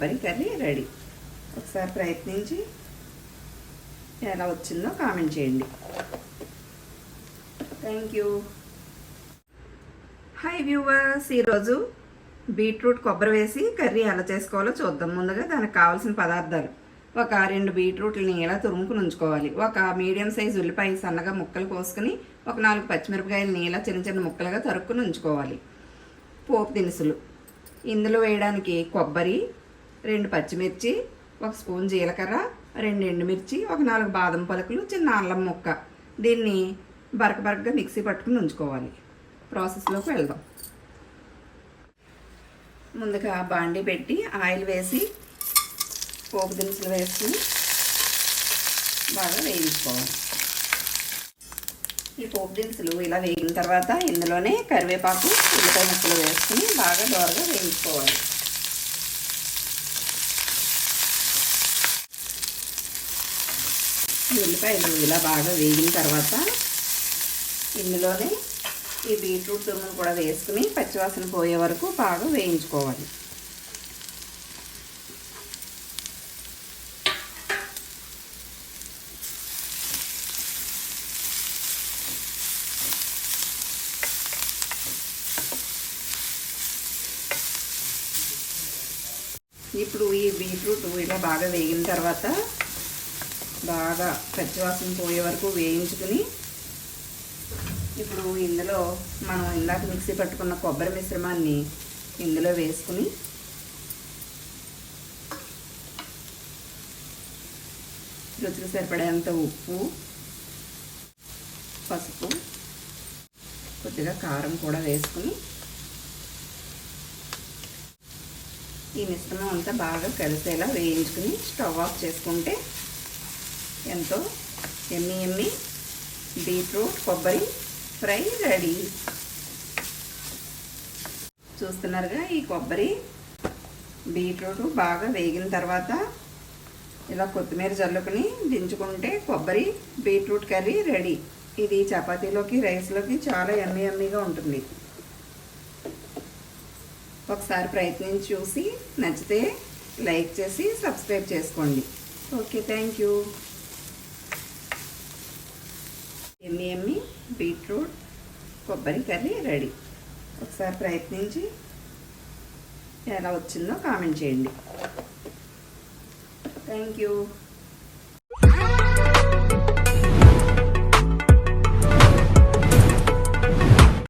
కొబ్బరి curry ready. ఒకసారి ప్రయత్నించి ఎలా వచ్చిందో కామెంట్ చేయండి. Thank you. హాయ్ వ్యూవర్స్, ఈరోజు బీట్రూట్ కొబ్బరి వేసి కర్రీ ఎలా చేసుకోవాలో చూద్దాం. ముందుగా దానికి కావాల్సిన పదార్థాలు: ఒక 2 బీట్రూట్లని ఇలా తురుముకుని ఉంచుకోవాలి. ఒక మీడియం సైజు ఉల్లిపాయ సన్నగా ముక్కలు కోసుకుని, ఒక 4 పచ్చిమిరపకాయలని ఇలా చిన్న చిన్న ముక్కలుగా తరుక్కుని ఉంచుకోవాలి. పోపు దినుసులు ఇందులో వేయడానికి: కొబ్బరి, 2 పచ్చిమిర్చి, 1 స్పూన్ జీలకర్ర, 2 ఎండుమిర్చి, ఒక 4 బాదం పలుకులు, చిన్న అల్లం ముక్క. దీన్ని బరకబరకగా మిక్సీ పట్టుకుని ఉంచుకోవాలి. ప్రాసెస్లోకి వెళ్దాం. ముందుగా బాండీ పెట్టి ఆయిల్ వేసి పోపు దినుసులు వేసుకుని బాగా వేయించుకోవాలి. ఈ పోపు దినుసులు ఇలా వేగిన తర్వాత ఇందులోనే కరివేపాకు, ఉల్లిపాయ ముక్కలు వేసుకుని బాగా దోరగా వేయించుకోవాలి. ఉల్లిపాయలు ఇలా బాగా వేగిన తర్వాత ఇందులోనే ఈ బీట్రూట్ తురుమును కూడా వేసుకుని పచ్చివాసన పోయే వరకు బాగా వేయించుకోవాలి. ఇప్పుడు ఈ బీట్రూట్ ఇలా బాగా వేగిన తర్వాత బాగా పచ్చివాసన పోయే వరకు వేయించుకుని, ఇప్పుడు ఇందులో మనం ఇందాక మిక్సీ పట్టుకున్న కొబ్బరి మిశ్రమాన్ని ఇందులో వేసుకుని రుచికి సరిపడేంత ఉప్పు, పసుపు, కొద్దిగా కారం కూడా వేసుకుని ఈ మిశ్రమం అంతా బాగా కలిసేలా వేయించుకుని స్టవ్ ఆఫ్ చేసుకుంటే ఎంతో ఎమ్మి బీట్రూట్ కొబ్బరి ఫ్రై రెడీ. చూస్తున్నారుగా, ఈ కొబ్బరి బీట్రూట్ బాగా వేగిన తర్వాత ఇలా కొత్తిమీర జల్లుకుని దించుకుంటే కొబ్బరి బీట్రూట్ కర్రీ రెడీ. ఇది చపాతీలోకి, రైస్లోకి చాలా యమ్మీగా ఉంటుంది. ఒకసారి ప్రయత్నించి చూసి నచ్చితే లైక్ చేసి సబ్స్క్రైబ్ చేసుకోండి. Okay, thank you. Yummy beetroot కొబ్బరి కర్రీ రెడీ. ఒకసారి ప్రయత్నించి ఎలా వచ్చిందో కామెంట్ చేయండి. Thank you.